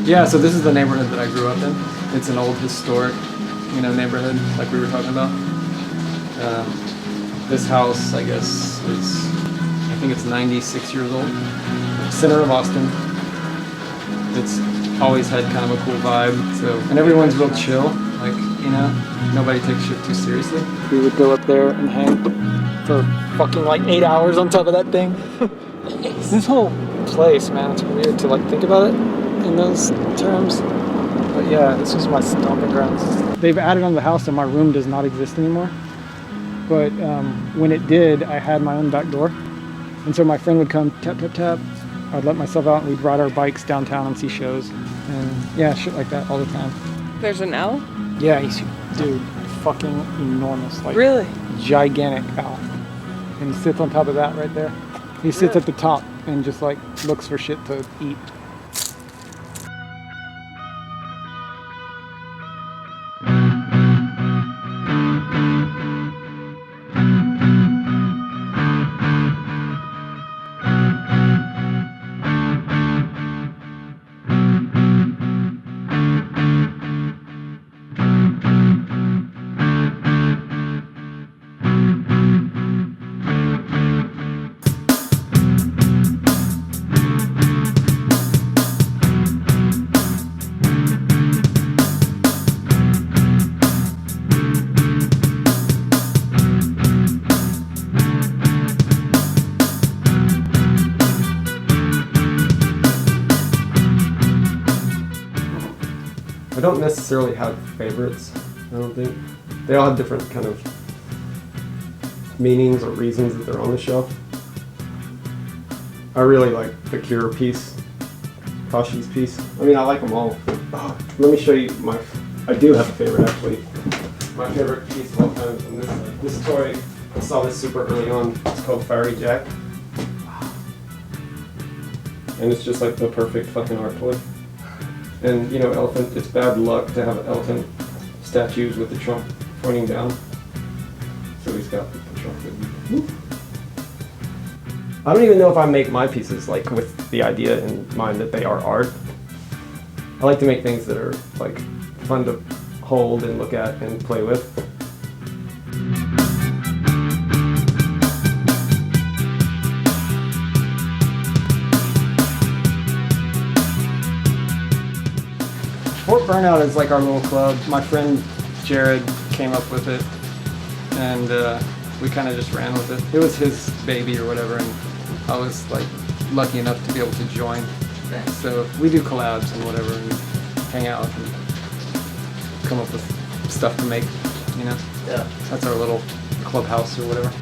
Yeah, so this is the neighborhood that I grew up in. It's an old historic, neighborhood like we were talking about. This house, I guess, I think it's 96 years old. Center of Austin. It's always had kind of a cool vibe. And everyone's real chill. Nobody takes shit too seriously. We would go up there and hang for fucking 8 hours on top of that thing. This whole place, man, it's weird to think about it in those terms. But yeah, this was my stomping grounds. They've added on the house and my room does not exist anymore. But when it did, I had my own back door. And so my friend would come, tap, tap, tap. I'd let myself out and we'd ride our bikes downtown and see shows. And yeah, shit like that all the time. There's an owl? Yeah, dude, fucking enormous. Really? Gigantic owl. And he sits on top of that right there. He sits at the top and just looks for shit to eat. I don't necessarily have favorites, I don't think. They all have different kind of meanings or reasons that they're on the show. I really like the Cure piece, Kashi's piece. I mean, I like them all. Oh, let me show you I do have a favorite actually. My favorite piece of all time from this toy. I saw this super early on. It's called Fiery Jack. And it's just the perfect fucking art toy. And elephant, it's bad luck to have elephant statues with the trunk pointing down. So he's got the trunk with I don't even know if I make my pieces with the idea in mind that they are art. I like to make things that are fun to hold and look at and play with. Fort Burnout is our little club. My friend Jared came up with it, and we kind of just ran with it. It was his baby or whatever, and I was lucky enough to be able to join. So we do collabs and whatever, and hang out and come up with stuff to make, Yeah. That's our little clubhouse or whatever.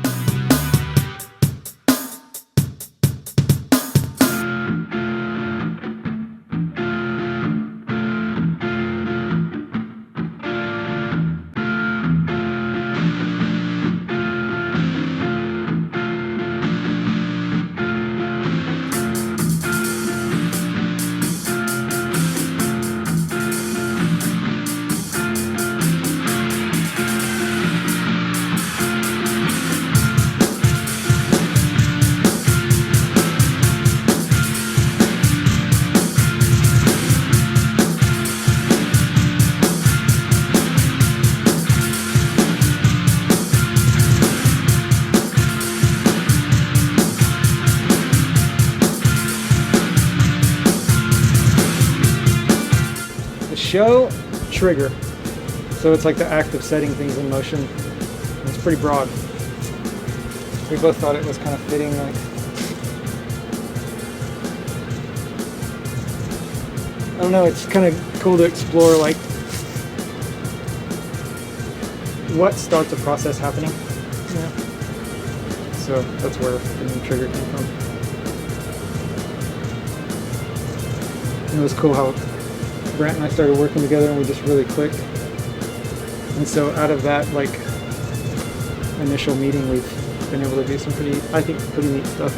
Show, trigger. So it's the act of setting things in motion. And it's pretty broad. We both thought it was kind of fitting. I don't know, it's kind of cool to explore what starts a process happening. Yeah. So that's where the name trigger came from. And it was cool how Brant and I started working together and we just really clicked. And so out of that initial meeting, we've been able to do some pretty neat stuff.